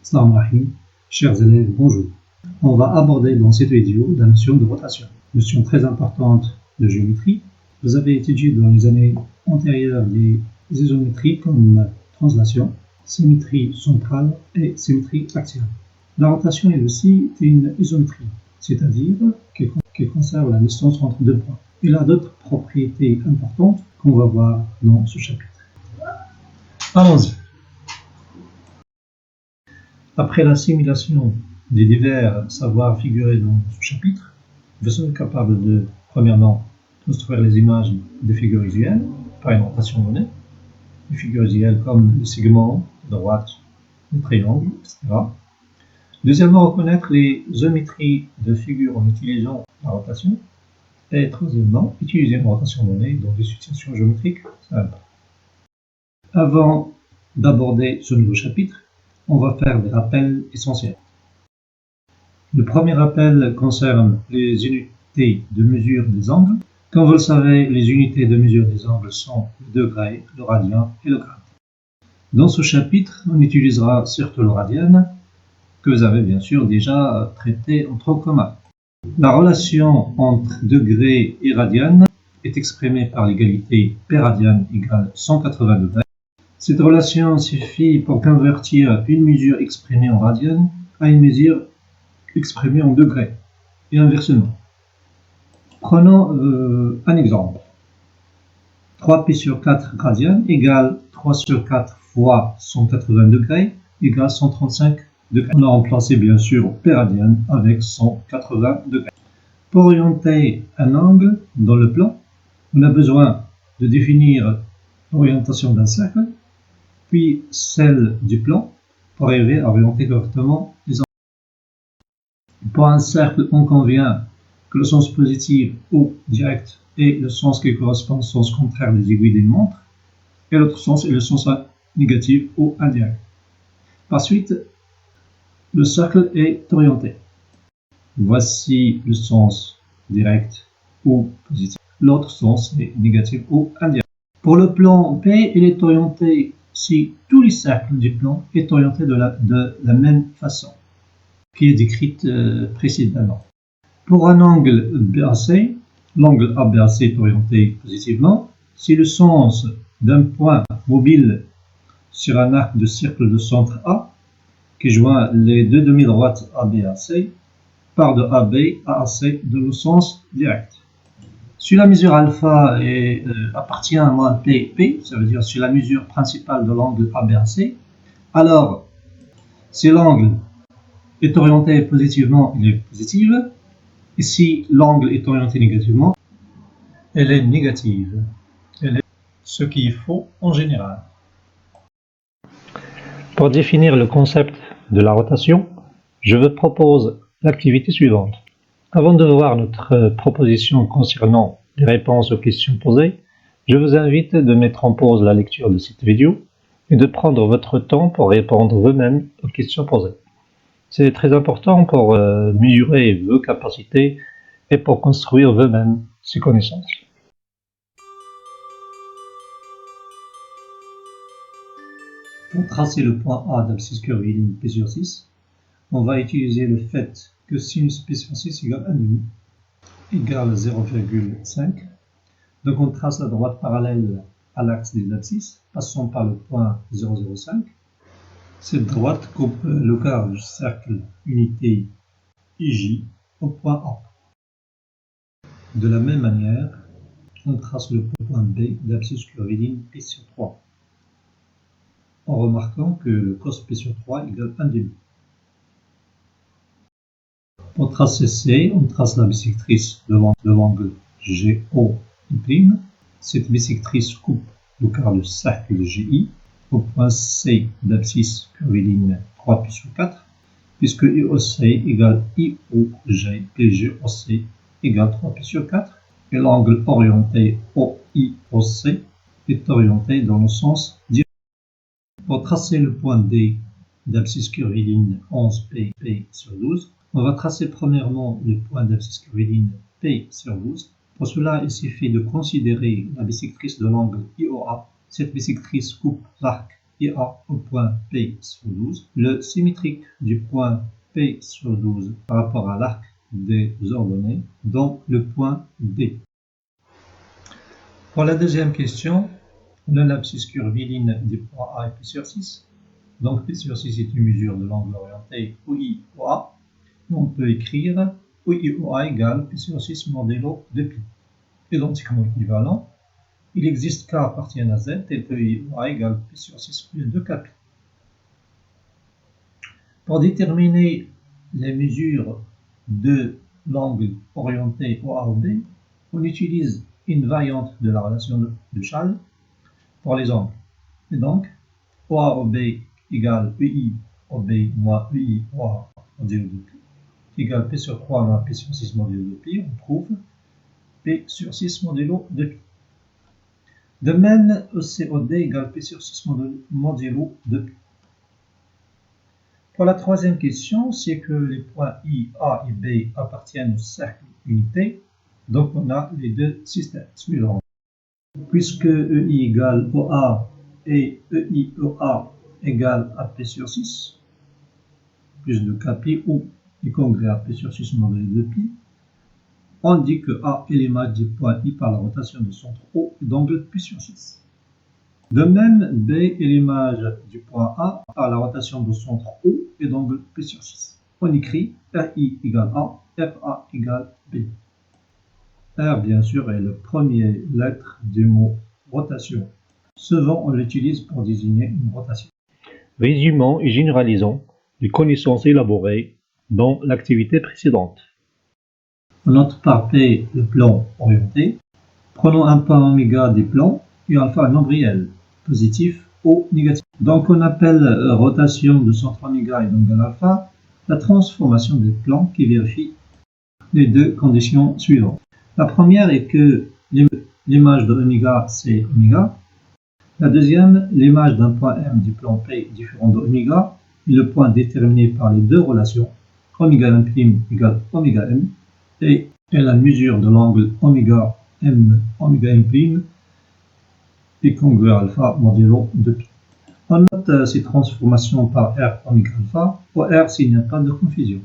Assalamu alaikum, chers élèves, bonjour. On va aborder dans cette vidéo la notion de rotation, notion très importante de géométrie. Vous avez étudié dans les années antérieures les isométries comme translation, symétrie centrale et symétrie axiale. La rotation est aussi une isométrie, c'est-à-dire qu'elle conserve la distance entre deux points. Elle a d'autres propriétés importantes qu'on va voir dans ce chapitre. Allons-y. Après l'assimilation des divers savoirs figurés dans ce chapitre, vous serez capable de, premièrement, construire les images des figures visuelles par une rotation donnée, les figures visuelles comme le segment, la droite, le triangle, etc. Deuxièmement, reconnaître les géométries de figures en utilisant la rotation. Et troisièmement, utiliser une rotation donnée dans des situations géométriques simples. Avant d'aborder ce nouveau chapitre, on va faire des rappels essentiels. Le premier rappel concerne les unités de mesure des angles. Comme vous le savez, les unités de mesure des angles sont le degré, le radian et le grade. Dans ce chapitre, on utilisera surtout le radian, que vous avez bien sûr déjà traité en tronc commun. La relation entre degré et radian est exprimée par l'égalité P radian égale 180 degrés. Cette relation suffit pour convertir une mesure exprimée en radian à une mesure exprimée en degrés, et inversement. Prenons un exemple. 3π sur 4 radian égale 3 sur 4 fois 180 degrés égale 135 degrés. On a remplacé bien sûr P radian avec 180 degrés. Pour orienter un angle dans le plan, on a besoin de définir l'orientation d'un cercle, puis celle du plan, pour arriver à orienter correctement les angles. Pour un cercle, on convient que le sens positif ou direct est le sens qui correspond au sens contraire des aiguilles d'une montre, et l'autre sens est le sens négatif ou indirect. Par suite, le cercle est orienté. Voici le sens direct ou positif. L'autre sens est négatif ou indirect. Pour le plan P, il est orienté si tous les cercles du plan sont orientés de la même façon, qui est décrite précédemment. Pour un angle BAC, l'angle ABAC est orienté positivement si le sens d'un point mobile sur un arc de cercle de centre A, qui joint les deux demi-droites ABAC, part de AB à AC dans le sens direct. Si la mesure alpha appartient à moins P, ça veut dire si la mesure principale de l'angle ABAC, alors si l'angle est orienté positivement, il est positif, et si l'angle est orienté négativement, elle est négative. Elle est ce qu'il faut en général. Pour définir le concept de la rotation, je vous propose l'activité suivante. Avant de voir notre proposition concernant les réponses aux questions posées, je vous invite de mettre en pause la lecture de cette vidéo et de prendre votre temps pour répondre vous-même aux questions posées. C'est très important pour mesurer vos capacités et pour construire vous-même ces connaissances. Pour tracer le point A d'abscisse curviligne P sur 6, on va utiliser le fait que sinus P sur 6 égale 1,5 égale 0,5. Donc on trace la droite parallèle à l'axe des abscisses, passant par le point 0,05. Cette droite coupe le quart du cercle unité IJ au point A. De la même manière, on trace le point B d'abscisse curviligne P sur 3, en remarquant que le cos P sur 3 égale 1,5. Pour tracer C, on trace la bisectrice de l'angle GO'. Cette bisectrice coupe le quart du cercle GI au point C d'abscisse curviligne 3π sur 4, puisque IOC égale IOG et GOC égale 3π sur 4, et l'angle orienté OIOC est orienté dans le sens direct. Pour tracer le point D d'abscisse curviligne 11π sur 12, on va tracer premièrement le point d'abscisse curviligne P sur 12. Pour cela, il suffit de considérer la bisectrice de l'angle IOA. Cette bisectrice coupe l'arc IA au point P sur 12, le symétrique du point P sur 12 par rapport à l'arc des ordonnées dans le point D. Pour la deuxième question, on a l'abscisse curviligne des points A et P sur 6. Donc P sur 6 est une mesure de l'angle orienté OI-OA. On peut écrire OI-OA égale P sur 6 modulo de pi. Identiquement équivalent, il existe K appartiennent à Z tel que OI-OA égale P sur 6 plus 2kp. Pour déterminer les mesures de l'angle orienté OA ou B, on utilise une variante de la relation de Schall pour les angles. Et donc, OA OB égale EI OB moins EI OA modulo de pi égale P sur 3 moins P sur 6 modulo de pi. On trouve P sur 6 modulo de pi. De même, ECOD égale P sur 6 modulo de pi. Pour la troisième question, c'est que les points I, A et B appartiennent au cercle unité. Donc on a les deux systèmes suivants. Puisque EI égale OA et EI OA égale à P sur 6, plus de kpi ou est congrès à P sur 6 modulo de pi, on dit que A est l'image du point I par la rotation du centre O et d'angle P sur 6. De même, B est l'image du point A par la rotation du centre O et d'angle P sur 6. On écrit RI égale A, FA égale B. R, bien sûr, est la première lettre du mot rotation. Souvent, on l'utilise pour désigner une rotation. Résumons et généralisons les connaissances élaborées dans l'activité précédente. On note par P le plan orienté. Prenons un point oméga des plans et alpha un nombre réel, positif ou négatif. Donc on appelle rotation de centre oméga et d'angle alpha la transformation des plans qui vérifie les deux conditions suivantes. La première est que l'image de oméga c'est oméga. La deuxième, l'image d'un point M du plan P différent de oméga est le point déterminé par les deux relations oméga M' égale oméga M et la mesure de l'angle oméga M est congrue à alpha modulo de pi. On note ces transformations par R oméga alpha ou R s'il n'y a pas de confusion.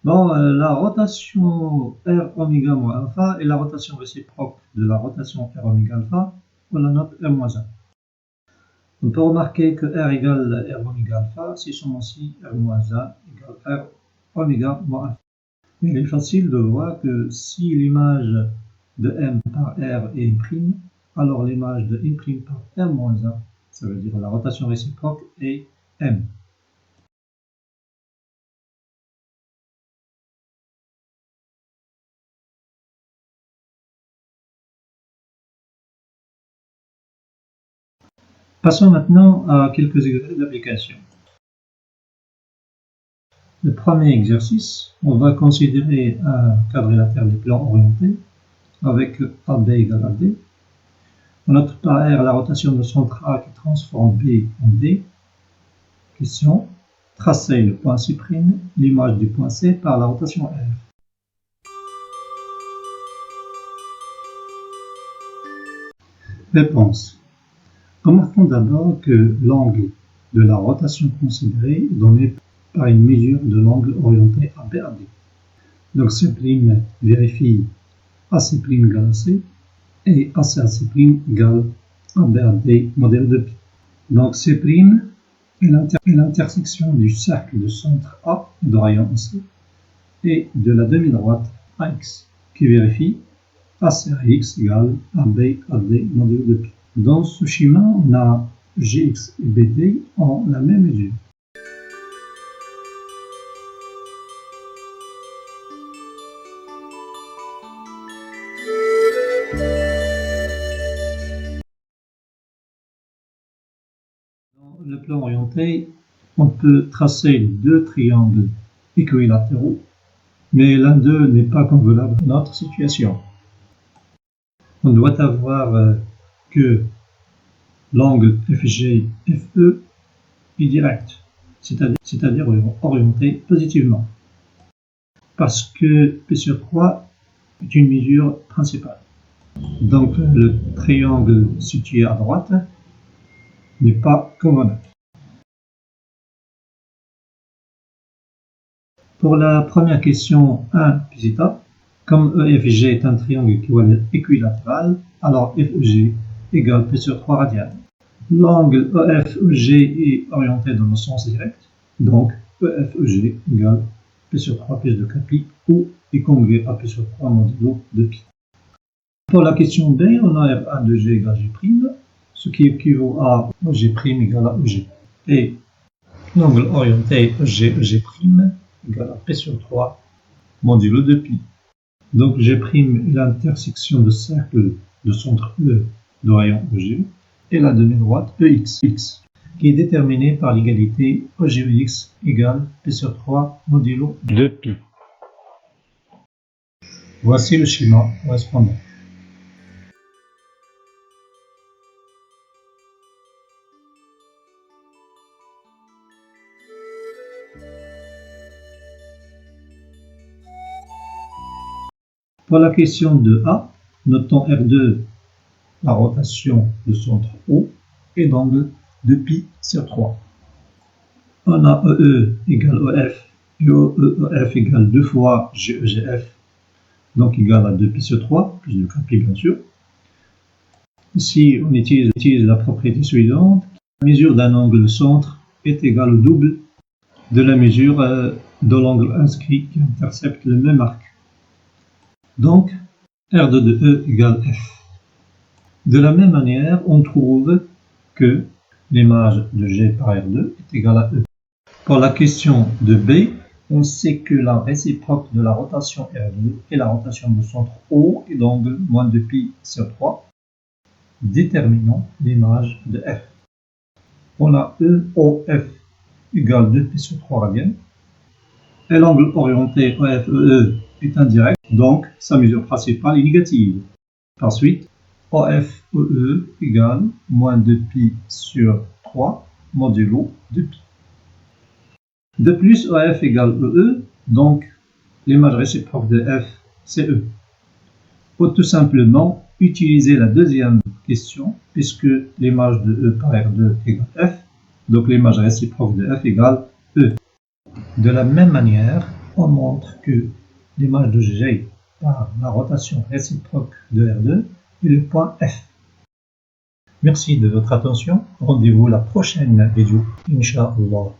Bon, la rotation R oméga moins alpha est la rotation réciproque de la rotation R oméga alpha, on la note R moins 1. On peut remarquer que R égale R oméga alpha, si somme aussi R moins 1 égale R oméga moins alpha. Il est facile de voir que si l'image de M par R est prime, alors l'image de M' par R moins 1, ça veut dire la rotation réciproque est M. Passons maintenant à quelques exercices d'application. Le premier exercice, on va considérer un quadrilatère des plans orientés avec AB égale à D. On note par R la rotation de centre A qui transforme B en D. Question, tracer le point C', l'image du point C par la rotation R. Réponse. Remarquons d'abord que l'angle de la rotation considérée est donné par une mesure de l'angle orienté AB à D. Donc C' vérifie AC' égale à C et AC égale AB à D modèle de pi. Donc C' est l'intersection du cercle de centre A de rayon AC et de la demi-droite AX qui vérifie AC à X égale AB à D modèle de pi. Dans ce schéma, on a Gx et BD en la même mesure. Dans le plan orienté, on peut tracer deux triangles équilatéraux, mais l'un d'eux n'est pas convenable à notre situation. On doit avoir que l'angle FG-FE est direct, c'est-à-dire orienté positivement, parce que P sur 3 est une mesure principale. Donc le triangle situé à droite n'est pas convenable. Pour la première question 1 Pisita, comme EFG est un triangle équilatéral, alors FEG égale P sur 3 radians. L'angle EFEG est orienté dans le sens direct, donc EFEG égale P sur 3 plus 2 pi ou est conjugué à P sur 3 modulo de pi. Pour la question B, on a R1 de G égale G', ce qui équivaut à G' égale à EG. Et l'angle orienté EG' égale à P sur 3 modulo de pi. Donc G' est l'intersection de cercle de centre E de rayon EG et la demi-droite EX, qui est déterminée par l'égalité EGEX égale P sur 3 modulo de pi. Voici le schéma correspondant. Pour la question 2A, notons R2 la rotation de centre O et d'angle de pi sur 3. On a EE égale EF et EF égale 2 fois GEGF, donc égal à 2 pi sur 3, plus 2 pi bien sûr. Ici, on utilise la propriété suivante. La mesure d'un angle centre est égale au double de la mesure de l'angle inscrit qui intercepte le même arc. Donc, R2 de E égale F. De la même manière, on trouve que l'image de G par R2 est égale à E. Pour la question de B, on sait que la réciproque de la rotation R2 est la rotation du centre O et d'angle moins 2 pi sur 3, déterminant l'image de F. On a EOF égale 2 pi sur 3 radians, et l'angle orienté OFEE est indirect, donc sa mesure principale est négative. Ensuite, OFEE égale moins 2 pi sur 3 modulo 2 pi. De plus, OF égale EE, donc l'image réciproque de F, c'est E. Faut tout simplement utiliser la deuxième question, puisque l'image de E par R2 égale F, donc l'image réciproque de F égale E. De la même manière, on montre que l'image de G par la rotation réciproque de R2 est le point F. Merci de votre attention. Rendez-vous la prochaine vidéo, Inch'Allah.